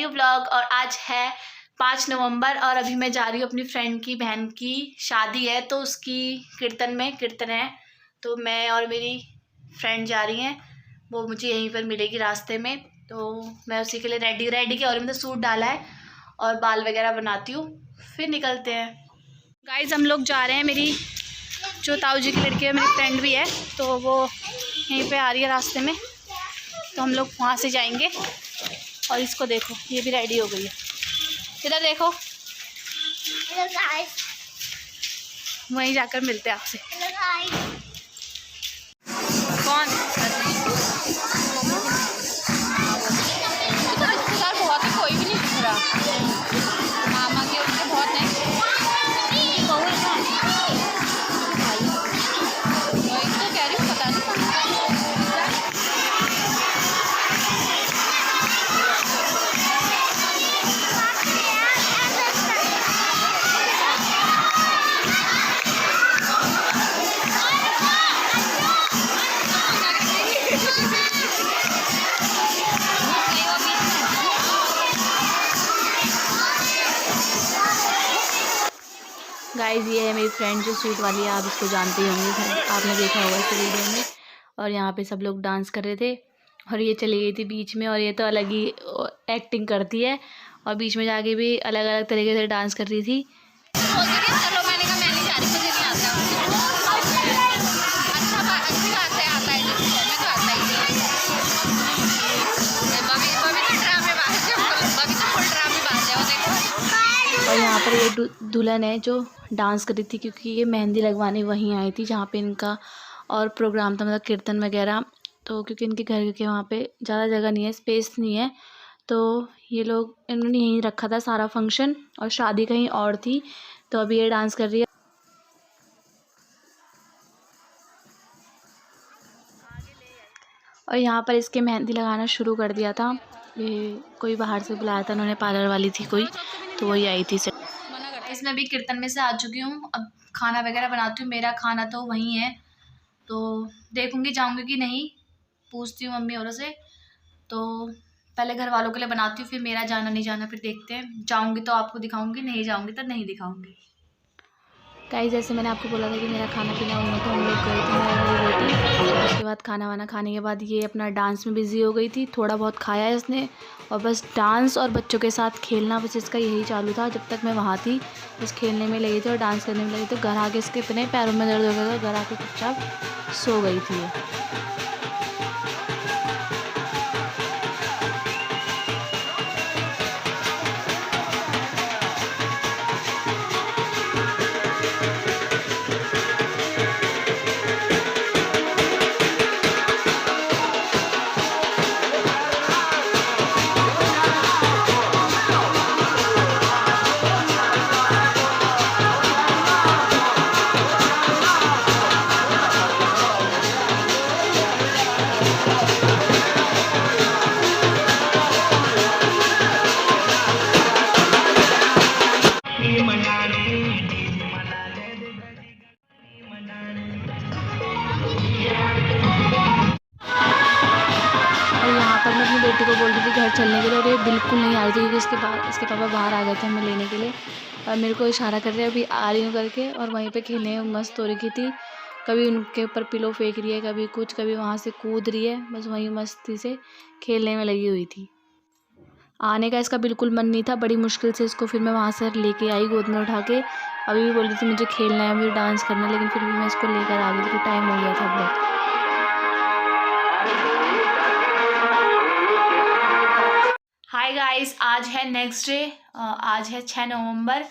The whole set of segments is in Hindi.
New blog. और आज है 5 नवंबर और अभी मैं जा रही हूँ अपनी फ्रेंड की बहन की शादी है, तो उसकी कीर्तन है, तो मैं और मेरी फ्रेंड जा रही हैं। वो मुझे यहीं पर मिलेगी रास्ते में, तो मैं उसी के लिए रेडी की और मैंने सूट डाला है और बाल वगैरह बनाती हूँ, फिर निकलते हैं। गाइज हम लोग जा रहे हैं, मेरी जो ताऊ जी की लड़की है, मेरी फ्रेंड भी है, तो वो यहीं पे आ रही है रास्ते में, तो हम लोग वहाँ से जाएंगे। और इसको देखो, ये भी रेडी हो गई है, इधर देखो। वहीं जाकर मिलते हैं आपसे। कौन बहुत है, कोई भी नहीं दिख रहा। मामा के उसके बहुत है, तो कह रही हूँ पता नहीं। गाइज ये है मेरी फ्रेंड जो स्वीट वाली है, आप इसको जानते ही होंगे, आपने देखा होगा इस वीडियो में। और यहाँ पे सब लोग डांस कर रहे थे और ये चली गई थी बीच में, और ये तो अलग ही एक्टिंग करती है और बीच में जाके भी अलग अलग तरीके से डांस कर रही थी। और यहाँ पर ये दुल्हन है जो डांस कर रही थी, क्योंकि ये मेहंदी लगवाने वहीं आई थी जहाँ पे इनका और प्रोग्राम था, मतलब कीर्तन वगैरह। तो क्योंकि इनके घर के वहाँ पे ज़्यादा जगह नहीं है, स्पेस नहीं है, तो ये लोग इन्होंने यहीं रखा था सारा फंक्शन, और शादी कहीं और थी, तो अभी ये डांस कर रही है। और यहाँ पर इसके मेहंदी लगाना शुरू कर दिया था, ये कोई बाहर से बुलाया था उन्होंने, पार्लर वाली थी कोई, तो वही आई थी। इसमें अभी कीर्तन में से आ चुकी हूँ, अब खाना वगैरह बनाती हूँ। मेरा खाना तो वहीं है, तो देखूँगी जाऊँगी कि नहीं, पूछती हूँ मम्मी औरों से। तो पहले घर वालों के लिए बनाती हूँ, फिर मेरा जाना नहीं जाना फिर देखते हैं। जाऊँगी तो आपको दिखाऊँगी, नहीं जाऊँगी तो नहीं दिखाऊँगी। गाइस जैसे मैंने आपको बोला था कि मेरा खाना पीना हुआ था, हम लोग गए थे, मैं रोटी, उसके बाद खाना वाना खाने के बाद ये अपना डांस में बिज़ी हो गई थी। थोड़ा बहुत खाया है इसने, और बस डांस और बच्चों के साथ खेलना, बस इसका यही चालू था जब तक मैं वहाँ थी। बस खेलने में लगी थी और डांस करने में लगी थी। घर आके इसके इतने पैरों में दर्द हो गया था, घर आके चुपचाप सो गई थी। बेटी को बोल रही थी घर चलने के लिए, और ये बिल्कुल नहीं आ रही थी, क्योंकि इसके पापा बाहर आ गए थे हमें लेने के लिए, और मेरे को इशारा कर रहे हैं अभी आ रही हूँ करके, और वहीं पे खेलने में मस्त हो रही थी। कभी उनके ऊपर पिलो फेंक रही है, कभी कुछ, कभी वहाँ से कूद रही है, बस वहीं मस्ती से खेलने में लगी हुई थी। आने का इसका बिल्कुल मन नहीं था, बड़ी मुश्किल से इसको फिर मैं वहाँ से लेके आई गोद में उठा के। अभी भी बोल रही थी मुझे खेलना है, मुझे डांस करना है, लेकिन फिर भी मैं इसको लेकर आ गई थी, टाइम हो गया था बहुत। हाय गाइस, आज है नेक्स्ट डे, आज है 6 नवंबर,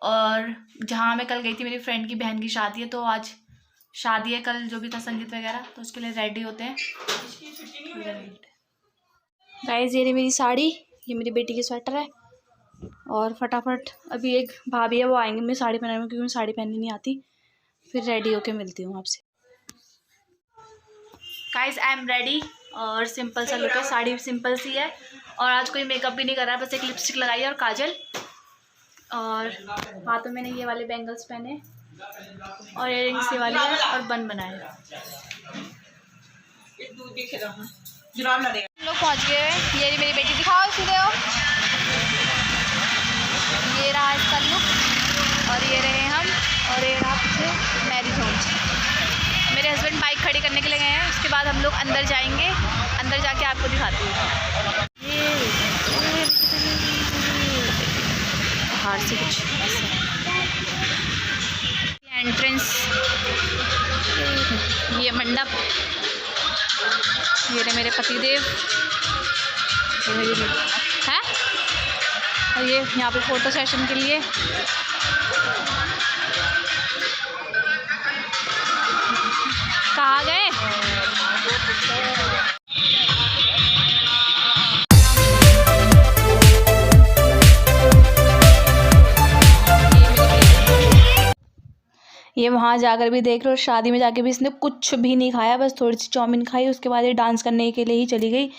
और जहाँ मैं कल गई थी मेरी फ्रेंड की बहन की शादी है, तो आज शादी है, कल जो भी था संगीत वगैरह, तो उसके लिए रेडी होते हैं। गाइस ये रही मेरी साड़ी, ये मेरी बेटी की स्वेटर है, और फटाफट अभी एक भाभी है वो आएंगे, मैं साड़ी पहनाऊंगी क्योंकि मुझे साड़ी पहननी नहीं आती, फिर रेडी होके मिलती हूँ आपसे। गाइस आई एम रेडी, और सिंपल सा लुक है, साड़ी सिंपल सी है, और आज कोई मेकअप भी नहीं कर रहा है, बस एक लिपस्टिक लगाई है और काजल, और हाथों में ये वाले बैंगल्स पहने, और इयररिंग्स ये वाली है, और बन बनाए। लोग पहुंच गए हैं। ये मेरी बेटी, दिखाओ सीधे हो। ये रहा इसका लुक और ये रहे हम और ये रहा पीछे मैरिज होम। मेरे हस्बैंड बाइक खड़ी करने के लिए गए हैं। उसके बाद हम लोग अंदर जाएंगे। अंदर जाके आपको दिखाती हूँ। बाहर से कुछ ऐसा एंट्रेंस, ये मंडप, ये रहे मेरे पतिदेव, ये मेरी है और ये यहाँ पे फ़ोटो सेशन के लिए। कहाँ गए? ये वहाँ जाकर भी देख लो, शादी में जाके भी इसने कुछ भी नहीं खाया, बस थोड़ी सी चाउमीन खाई। उसके बाद ये डांस करने के लिए ही चली गई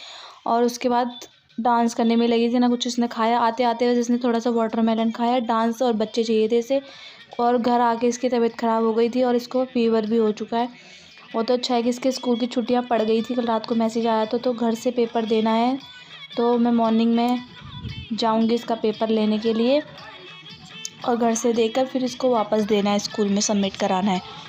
और उसके बाद डांस करने में लगी थी, ना कुछ इसने खाया। आते आते बस इसने थोड़ा सा वाटरमेलन खाया। डांस और बच्चे चाहिए थे इसे, और घर आके इसकी तबीयत ख़राब हो गई थी और इसको फीवर भी हो चुका है। वो तो अच्छा है कि इसके स्कूल की छुट्टियाँ पड़ गई थी। कल रात को मैसेज आया था, तो घर से पेपर देना है, तो मैं मॉर्निंग में जाऊँगी इसका पेपर लेने के लिए और घर से देकर फिर इसको वापस देना है, स्कूल में सबमिट कराना है।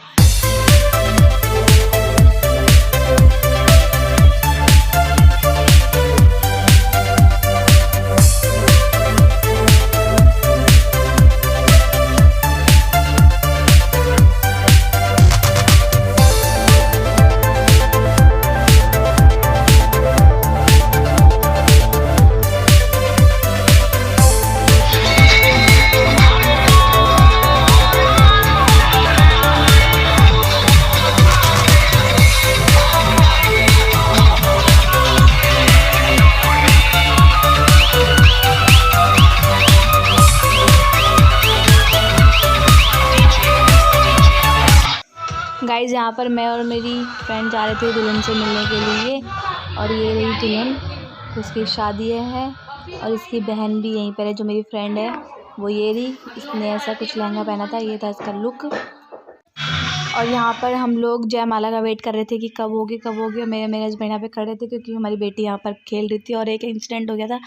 गाइज़ यहाँ पर मैं और मेरी फ्रेंड जा रहे थे दुल्हन से मिलने के लिए, और ये रही दुल्हन, उसकी शादी है और इसकी बहन भी यहीं पर है, जो मेरी फ्रेंड है वो ये रही। इसने ऐसा कुछ लहंगा पहना था, ये था इसका लुक। और यहाँ पर हम लोग जयमाला का वेट कर रहे थे कि कब होगी कब होगी, और मेरे हस्बैंड यहाँ पे खड़े थे क्योंकि हमारी बेटी यहाँ पर खेल रही थी। और एक इंसिडेंट हो गया था,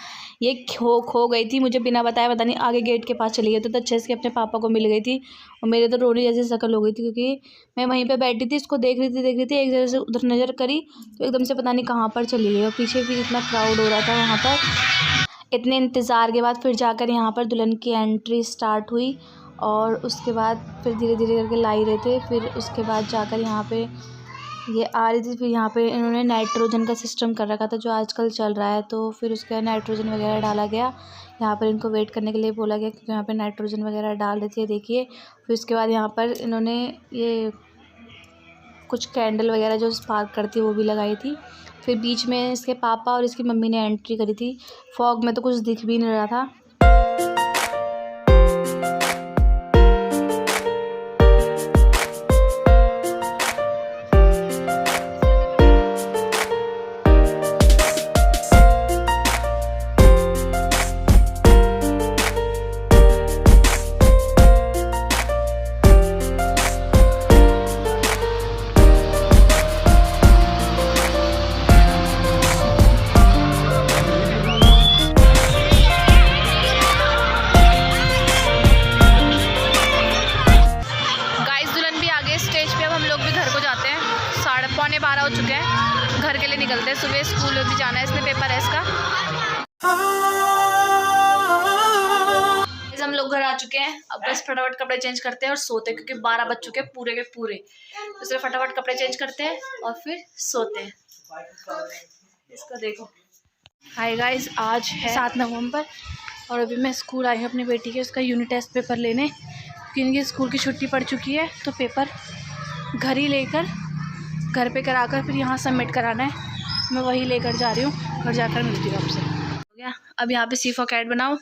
ये खो गई थी, मुझे बिना बताया, पता नहीं आगे गेट के पास चली गई। तो अच्छे से अपने पापा को मिल गई थी और मेरे तो रोनी जैसी शक्ल हो गई थी, क्योंकि मैं वहीं पर बैठी थी, इसको देख रही थी, एक जगह से उधर नज़र करी तो एकदम से पता नहीं कहाँ पर चली गई। और पीछे फिर इतना क्राउड हो रहा था वहाँ पर। इतने इंतज़ार के बाद फिर जाकर यहाँ पर दुल्हन की एंट्री स्टार्ट हुई, और उसके बाद फिर धीरे धीरे करके ला ही रहे थे। फिर उसके बाद जाकर यहाँ पे ये आ रही थी। फिर यहाँ पे इन्होंने नाइट्रोजन का सिस्टम कर रखा था, जो आजकल चल रहा है, तो फिर उसके बाद नाइट्रोजन वगैरह डाला गया। यहाँ पर इनको वेट करने के लिए बोला गया, क्योंकि यहाँ पे नाइट्रोजन वगैरह डाल रहे थे, देखिए। फिर उसके बाद यहाँ पर इन्होंने ये कुछ कैंडल वगैरह जो स्पार्क करती है वो भी लगाई थी। फिर बीच में इसके पापा और इसकी मम्मी ने एंट्री करी थी। फॉग में तो कुछ दिख भी नहीं रहा था। पौने 12 हो चुके हैं, घर के लिए निकलते हैं। सुबह स्कूल भी जाना है, इसमें पेपर है इसका। हम लोग घर आ चुके हैं, अब बस फटाफट कपड़े चेंज करते हैं और सोते हैं, क्योंकि 12 बज चुके हैं पूरे के पूरे। इसलिए फटाफट कपड़े चेंज करते हैं और फिर सोते हैं। इसको देखो। हाय गाइस, आज है 7 नवंबर और अभी मैं स्कूल आई हूँ अपनी बेटी के उसका यूनिट टेस्ट पेपर लेने, क्योंकि इनकी स्कूल की छुट्टी पड़ चुकी है। तो पेपर घर ही लेकर, घर पे कराकर फिर यहाँ सबमिट कराना है। मैं वही लेकर जा रही हूँ, घर जाकर मिलती हूँ आपसे। हो गया। अब यहाँ पे सी फॉर कैट बनाओ।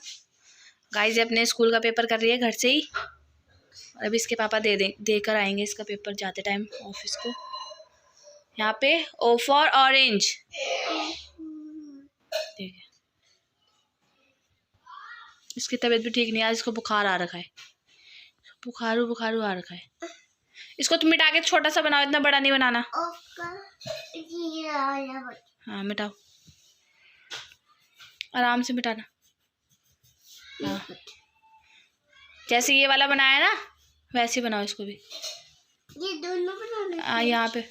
गाइस अपने स्कूल का पेपर कर रही है घर से ही, और अभी इसके पापा देकर आएंगे इसका पेपर जाते टाइम ऑफिस को। यहाँ पे ओ फॉर ऑरेंज। देखिए इसकी तबीयत भी ठीक नहीं है, आज इसको बुखार आ रखा है, बुखारू आ रखा है। इसको तुम मिटा के छोटा सा बनाओ, इतना बड़ा नहीं बनाना। हाँ मिटाओ, आराम से मिटाना। हाँ जैसे ये वाला बनाया ना वैसे ही बनाओ इसको भी। ये दोनों बनाने यहाँ पे